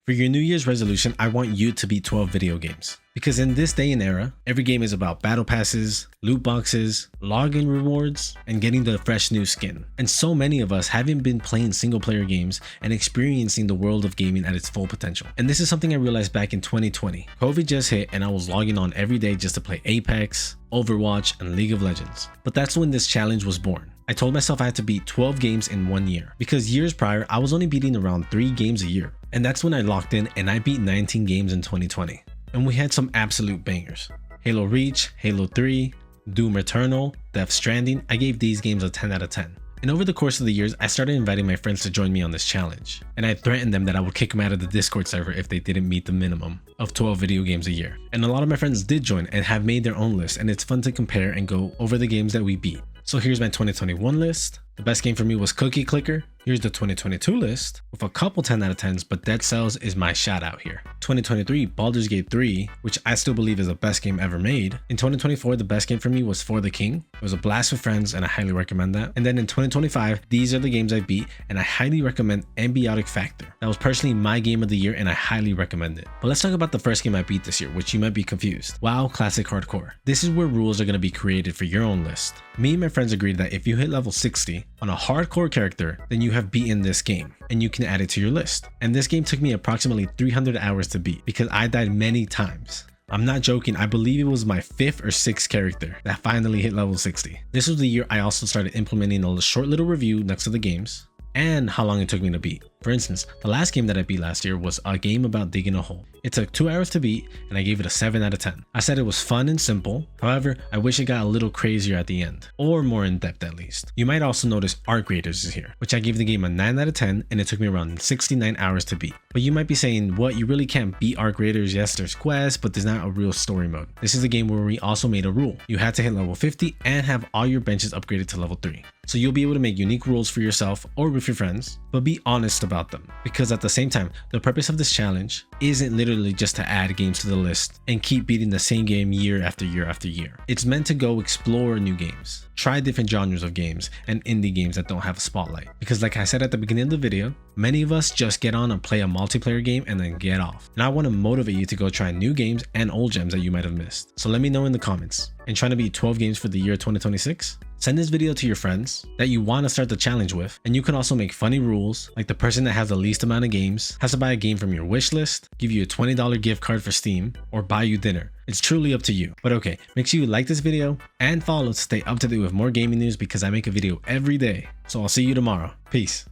For your New Year's resolution, I want you to beat 12 video games. Because in this day and era, every game is about battle passes, loot boxes, login rewards, and getting the fresh new skin. And so many of us haven't been playing single player games and experiencing the world of gaming at its full potential. And this is something I realized back in 2020. COVID just hit and I was logging on every day just to play Apex, Overwatch, and League of Legends. But that's when this challenge was born. I told myself I had to beat 12 games in 1 year, because years prior, I was only beating around 3 games a year. And that's when I locked in and I beat 19 games in 2020. And we had some absolute bangers. Halo Reach, Halo 3, Doom Eternal, Death Stranding. I gave these games a 10 out of 10. And over the course of the years, I started inviting my friends to join me on this challenge. And I threatened them that I would kick them out of the Discord server if they didn't meet the minimum of 12 video games a year. And a lot of my friends did join and have made their own list, and it's fun to compare and go over the games that we beat. So here's my 2021 list. The best game for me was Cookie Clicker. Here's the 2022 list with a couple 10 out of 10s, but Dead Cells is my shout out here. 2023, Baldur's Gate 3, which I still believe is the best game ever made. In 2024, the best game for me was For the King. It was a blast with friends and I highly recommend that. And then in 2025, these are the games I beat and I highly recommend Ambiotic Factor. That was personally my game of the year and I highly recommend it. But let's talk about the first game I beat this year, which you might be confused. WoW Classic Hardcore. This is where rules are going to be created for your own list. Me and my friends agreed that if you hit level 60 on a hardcore character, then you have beaten this game and you can add it to your list. And this game took me approximately 300 hours to beat because I died many times. I'm not joking, I believe it was my 5th or 6th character that finally hit level 60. This was the year I also started implementing a short little review next to the games and how long it took me to beat. For instance, the last game that I beat last year was a game about digging a hole. It took 2 hours to beat and I gave it a 7 out of 10. I said it was fun and simple. However, I wish it got a little crazier at the end, or more in depth at least. You might also notice Arc Raiders is here, which I gave the game a 9 out of 10 and it took me around 69 hours to beat. But you might be saying, what, you really can't beat Arc Raiders? Yes, there's quests, but there's not a real story mode. This is a game where we also made a rule. You had to hit level 50 and have all your benches upgraded to level 3. So you'll be able to make unique rules for yourself or with your friends, but be honest about them. Because at the same time, the purpose of this challenge isn't literally just to add games to the list and keep beating the same game year after year after year. It's meant to go explore new games, try different genres of games and indie games that don't have a spotlight. Because like I said at the beginning of the video, many of us just get on and play a multiplayer game and then get off. And I want to motivate you to go try new games and old gems that you might have missed. So let me know in the comments. And trying to beat 12 games for the year 2026? Send this video to your friends that you want to start the challenge with, and you can also make funny rules, like the person that has the least amount of games has to buy a game from your wish list, give you a $20 gift card for Steam, or buy you dinner. It's truly up to you. But okay, make sure you like this video and follow to stay up to date with more gaming news because I make a video every day. So I'll see you tomorrow. Peace.